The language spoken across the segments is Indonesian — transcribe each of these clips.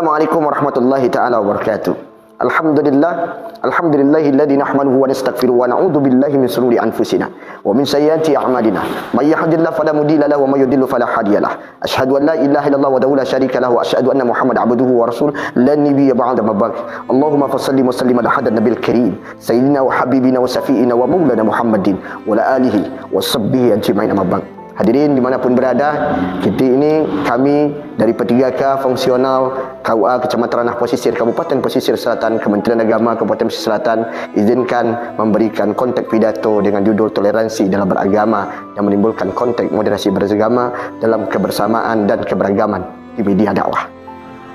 Assalamualaikum warahmatullahi ta'ala wabarakatuh. Alhamdulillahilladzi nahmaduhu wa nastaghfiruhu wa na'udzu billahi min shururi anfusina wa min sayyiati a'malina. May yahdihillahu fala mudilla lahu wa may yudlil fala hadiyalah. Asyhadu an la ilaha illallah wahdahu la syarika lahu wa asyhadu anna Muhammadan abduhu wa rasuluh la nabiyya ba'da ma ba'd. Allahumma fashalli wa sallim ala hadratin nabiyil karim sayyidina wa habibina wa safiina wa maulana Muhammadin wa ala alihi wa sahbihi ajma'in amma ba'd. Hadirin dimanapun berada, kami dari P3K Fungsional KUA Kecamatan Ranah Pesisir Kabupaten Pesisir Selatan Kementerian Agama Kabupaten Pesisir Selatan izinkan memberikan konteks pidato dengan judul toleransi dalam beragama yang menimbulkan konteks moderasi beragama dalam kebersamaan dan keberagaman di media dakwah.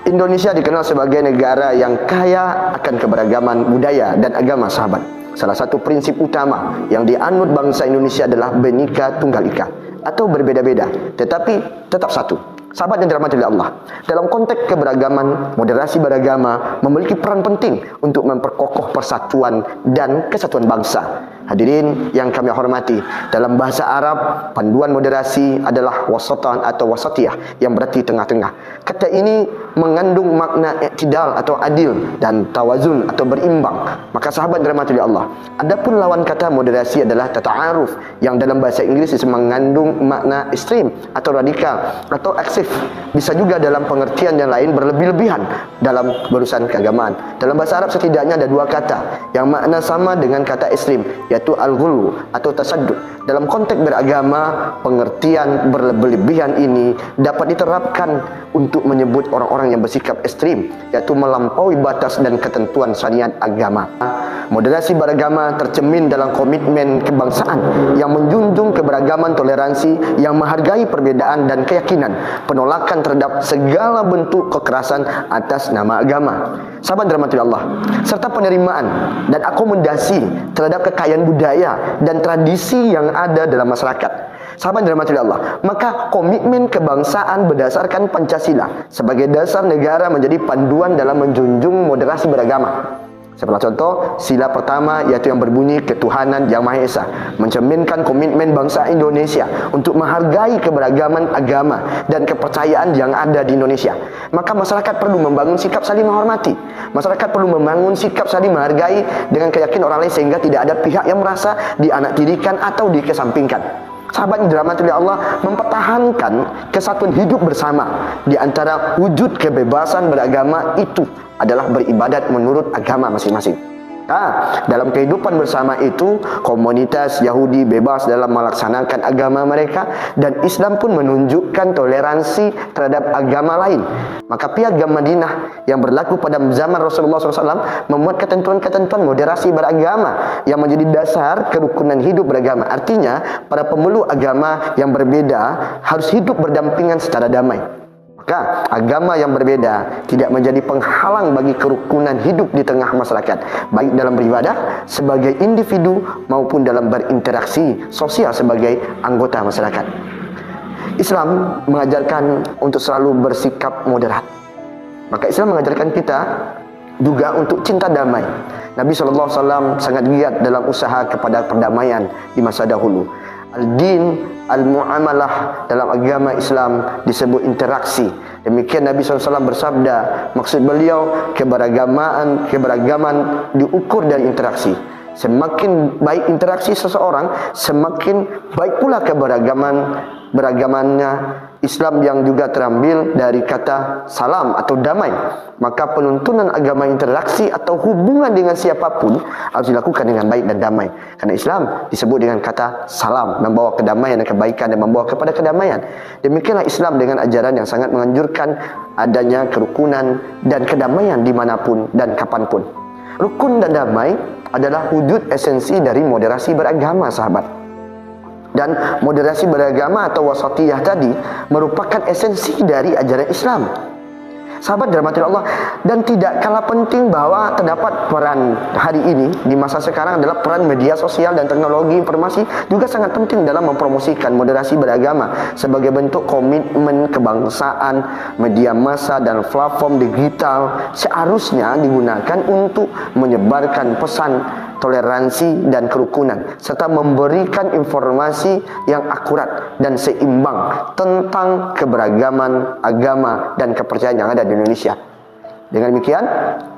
Indonesia dikenal sebagai negara yang kaya akan keberagaman budaya dan agama sahabat. Salah satu prinsip utama yang dianut bangsa Indonesia adalah Bhinneka Tunggal Ika, atau berbeda-beda tetapi tetap satu. Sahabat yang dirahmati oleh Allah, dalam konteks keberagaman, moderasi beragama memiliki peran penting untuk memperkokoh persatuan dan kesatuan bangsa. Hadirin yang kami hormati, dalam bahasa Arab, panduan moderasi adalah wasatan atau wasatiyah yang berarti tengah-tengah. Kata ini mengandung makna i'tidal atau adil dan tawazun atau berimbang. Maka sahabat dirahmati oleh Allah, adapun lawan kata moderasi adalah tata'aruf yang dalam bahasa Inggris mengandung makna ekstrim atau radikal atau eksif. Bisa juga dalam pengertian yang lain berlebih-lebihan dalam berurusan keagamaan. Dalam bahasa Arab setidaknya ada dua kata yang makna sama dengan kata ekstrim, yaitu al-ghulu atau tasaddud. Dalam konteks beragama, pengertian berlebih-lebihan ini dapat diterapkan untuk menyebut orang-orang yang bersikap ekstrim, yaitu melampaui batas dan ketentuan syariat agama. Moderasi beragama tercermin dalam komitmen kebangsaan yang menjunjung keberagaman, toleransi, yang menghargai perbedaan dan keyakinan, penolakan terhadap segala bentuk kekerasan atas nama agama. Sahabat dirahmati Allah, serta penerimaan dan akomodasi terhadap kekayaan budaya dan tradisi yang ada dalam masyarakat. Sahabat dirahmati Allah, maka komitmen kebangsaan berdasarkan Pancasila sebagai dasar negara menjadi panduan dalam menjunjung moderasi beragama. Sebagai contoh, sila pertama yaitu yang berbunyi ketuhanan yang Maha Esa mencerminkan komitmen bangsa Indonesia untuk menghargai keberagaman agama dan kepercayaan yang ada di Indonesia. Maka masyarakat perlu membangun sikap saling menghormati. Masyarakat perlu membangun sikap saling menghargai dengan keyakinan orang lain sehingga tidak ada pihak yang merasa dianaktirikan atau dikesampingkan. Sahabat yang dirahmati oleh Allah, mempertahankan kesatuan hidup bersama di antara wujud kebebasan beragama itu adalah beribadat menurut agama masing-masing. Dalam kehidupan bersama itu, komunitas Yahudi bebas dalam melaksanakan agama mereka dan Islam pun menunjukkan toleransi terhadap agama lain. Maka piagam Madinah yang berlaku pada zaman Rasulullah SAW memuat ketentuan-ketentuan moderasi beragama yang menjadi dasar kerukunan hidup beragama. Artinya, para pemeluk agama yang berbeda harus hidup berdampingan secara damai. Maka agama yang berbeda tidak menjadi penghalang bagi kerukunan hidup di tengah masyarakat, baik dalam beribadah sebagai individu maupun dalam berinteraksi sosial sebagai anggota masyarakat. Islam mengajarkan untuk selalu bersikap moderat. Maka Islam mengajarkan kita juga untuk cinta damai. Nabi SAW sangat giat dalam usaha kepada perdamaian di masa dahulu. Al-din, al-mu'amalah dalam agama Islam disebut interaksi. Demikian Nabi SAW bersabda, maksud beliau keberagaman diukur dari interaksi. Semakin baik interaksi seseorang, semakin baik pula beragamannya. Islam yang juga terambil dari kata salam atau damai. Maka penuntunan agama interaksi atau hubungan dengan siapapun harus dilakukan dengan baik dan damai. Karena Islam disebut dengan kata salam, membawa kedamaian dan kebaikan dan membawa kepada kedamaian. Demikianlah Islam dengan ajaran yang sangat menganjurkan adanya kerukunan dan kedamaian dimanapun dan kapanpun. Rukun dan damai adalah wujud esensi dari moderasi beragama, sahabat. Dan moderasi beragama atau wasatiyah tadi merupakan esensi dari ajaran Islam. Sahabat dirahmati Allah, dan tidak kalah penting bahwa terdapat peran hari ini di masa sekarang adalah peran media sosial dan teknologi informasi juga sangat penting dalam mempromosikan moderasi beragama sebagai bentuk komitmen kebangsaan. Media massa dan platform digital seharusnya digunakan untuk menyebarkan pesan toleransi dan kerukunan serta memberikan informasi yang akurat dan seimbang tentang keberagaman agama dan kepercayaan yang ada di Indonesia. Dengan demikian,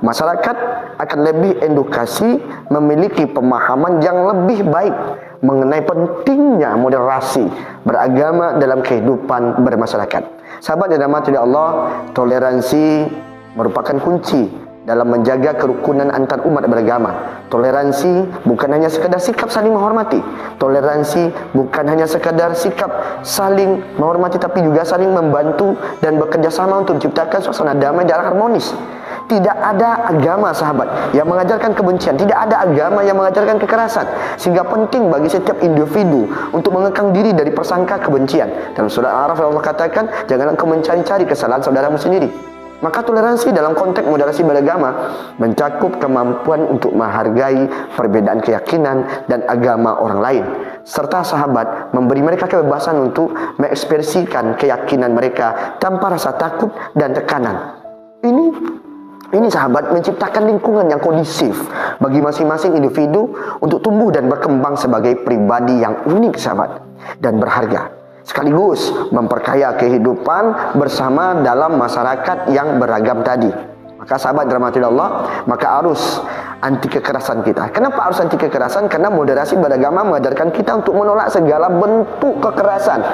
masyarakat akan lebih edukasi, memiliki pemahaman yang lebih baik mengenai pentingnya moderasi beragama dalam kehidupan bermasyarakat. Sahabat yang dirahmati Allah, toleransi merupakan kunci dalam menjaga kerukunan antar umat beragama. Toleransi bukan hanya sekadar sikap saling menghormati. Toleransi bukan hanya sekadar sikap saling menghormati, tapi juga saling membantu dan bekerja sama untuk menciptakan suasana damai dan harmonis. Tidak ada agama, sahabat, yang mengajarkan kebencian. Tidak ada agama yang mengajarkan kekerasan. Sehingga penting bagi setiap individu untuk mengekang diri dari persangka kebencian. Dalam surah Al-A'raf Allah katakan, janganlah engkau mencari-cari kesalahan saudaramu sendiri. Maka toleransi dalam konteks moderasi beragama mencakup kemampuan untuk menghargai perbedaan keyakinan dan agama orang lain, serta sahabat memberi mereka kebebasan untuk mengekspresikan keyakinan mereka tanpa rasa takut dan tekanan. Ini sahabat menciptakan lingkungan yang kondusif bagi masing-masing individu untuk tumbuh dan berkembang sebagai pribadi yang unik, sahabat, dan berharga, sekaligus memperkaya kehidupan bersama dalam masyarakat yang beragam tadi. Maka sahabat dirahmati Allah, maka harus anti kekerasan kita. Kenapa harus anti kekerasan? Karena moderasi beragama mengajarkan kita untuk menolak segala bentuk kekerasan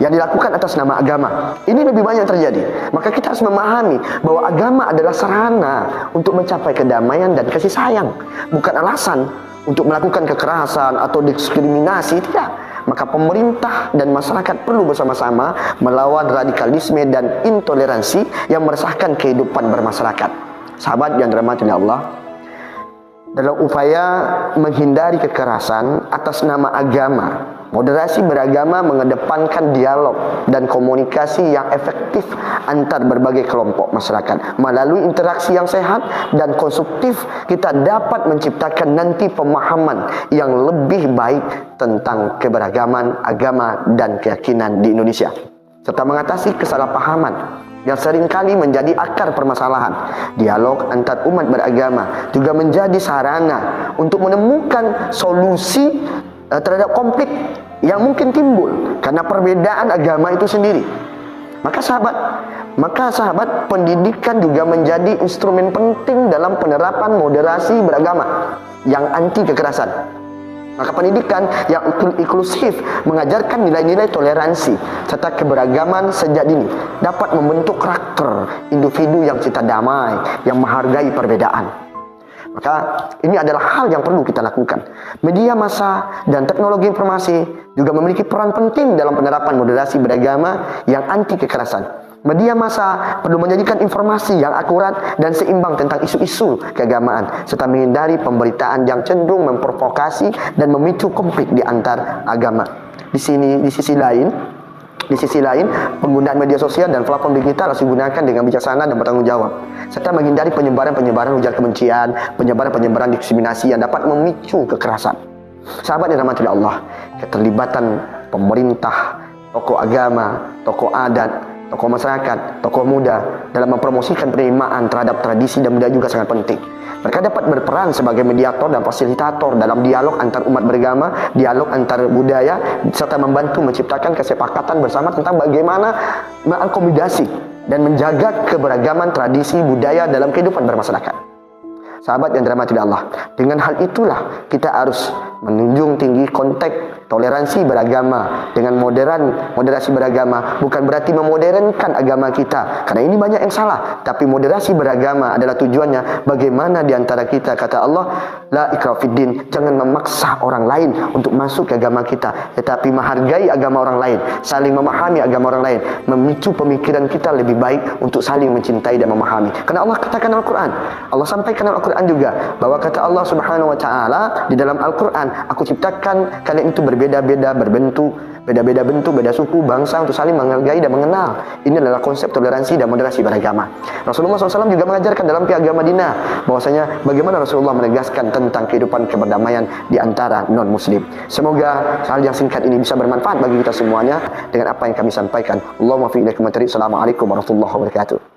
yang dilakukan atas nama agama. Ini lebih banyak terjadi. Maka kita harus memahami bahwa agama adalah sarana untuk mencapai kedamaian dan kasih sayang, bukan alasan untuk melakukan kekerasan atau diskriminasi. Tidak. Maka pemerintah dan masyarakat perlu bersama-sama melawan radikalisme dan intoleransi yang meresahkan kehidupan bermasyarakat. Sahabat yang dirahmati Allah, dalam upaya menghindari kekerasan atas nama agama, moderasi beragama mengedepankan dialog dan komunikasi yang efektif antar berbagai kelompok masyarakat. Melalui interaksi yang sehat dan konstruktif, kita dapat menciptakan nanti pemahaman yang lebih baik tentang keberagaman agama dan keyakinan di Indonesia, serta mengatasi kesalahpahaman yang seringkali menjadi akar permasalahan. Dialog antar umat beragama juga menjadi sarana untuk menemukan solusi terhadap konflik yang mungkin timbul karena perbedaan agama itu sendiri. Maka sahabat, pendidikan juga menjadi instrumen penting dalam penerapan moderasi beragama yang anti kekerasan. Maka pendidikan yang inklusif mengajarkan nilai-nilai toleransi serta keberagaman sejak dini dapat membentuk karakter individu yang cinta damai, yang menghargai perbedaan. Maka ini adalah hal yang perlu kita lakukan. Media massa dan teknologi informasi juga memiliki peran penting dalam penerapan moderasi beragama yang anti kekerasan. Media massa perlu menyajikan informasi yang akurat dan seimbang tentang isu-isu keagamaan, serta menghindari pemberitaan yang cenderung memprovokasi dan memicu konflik di antar agama. Di sisi lain, penggunaan media sosial dan platform digital harus digunakan dengan bijaksana dan bertanggung jawab, serta menghindari penyebaran ujaran kebencian, penyebaran diskriminasi yang dapat memicu kekerasan. Sahabat yang dirahmati Allah, keterlibatan pemerintah, tokoh agama, tokoh adat, tokoh masyarakat, tokoh muda dalam mempromosikan penerimaan terhadap tradisi dan budaya juga sangat penting. Mereka dapat berperan sebagai mediator dan fasilitator dalam dialog antar umat beragama, dialog antar budaya, serta membantu menciptakan kesepakatan bersama tentang bagaimana mengakomodasi dan menjaga keberagaman tradisi budaya dalam kehidupan bermasyarakat. Sahabat yang dirahmati Allah, dengan hal itulah kita harus menunjung tinggi konteks toleransi beragama dengan moderasi beragama. Bukan berarti memodernkan agama kita, karena ini banyak yang salah. Tapi moderasi beragama adalah tujuannya bagaimana diantara kita, kata Allah, la ikraha fiddin, jangan memaksa orang lain untuk masuk ke agama kita, tetapi menghargai agama orang lain, saling memahami agama orang lain, memicu pemikiran kita lebih baik untuk saling mencintai dan memahami. Karena Allah katakan Al-Quran, Allah sampaikan Al-Quran juga, bahwa kata Allah Subhanahu wa Ta'ala di dalam Al-Quran, aku ciptakan kalian itu berbeda-beda bentuk, beda suku, bangsa untuk saling menghargai dan mengenal. Ini adalah konsep toleransi dan moderasi beragama. Rasulullah SAW juga mengajarkan dalam Piagam Madinah bahwasanya bagaimana Rasulullah menegaskan tentang kehidupan keberdamaian di antara non-muslim. Semoga hal yang singkat ini bisa bermanfaat bagi kita semuanya dengan apa yang kami sampaikan. Allahumma fi ilaikum wa Assalamualaikum warahmatullahi wabarakatuh.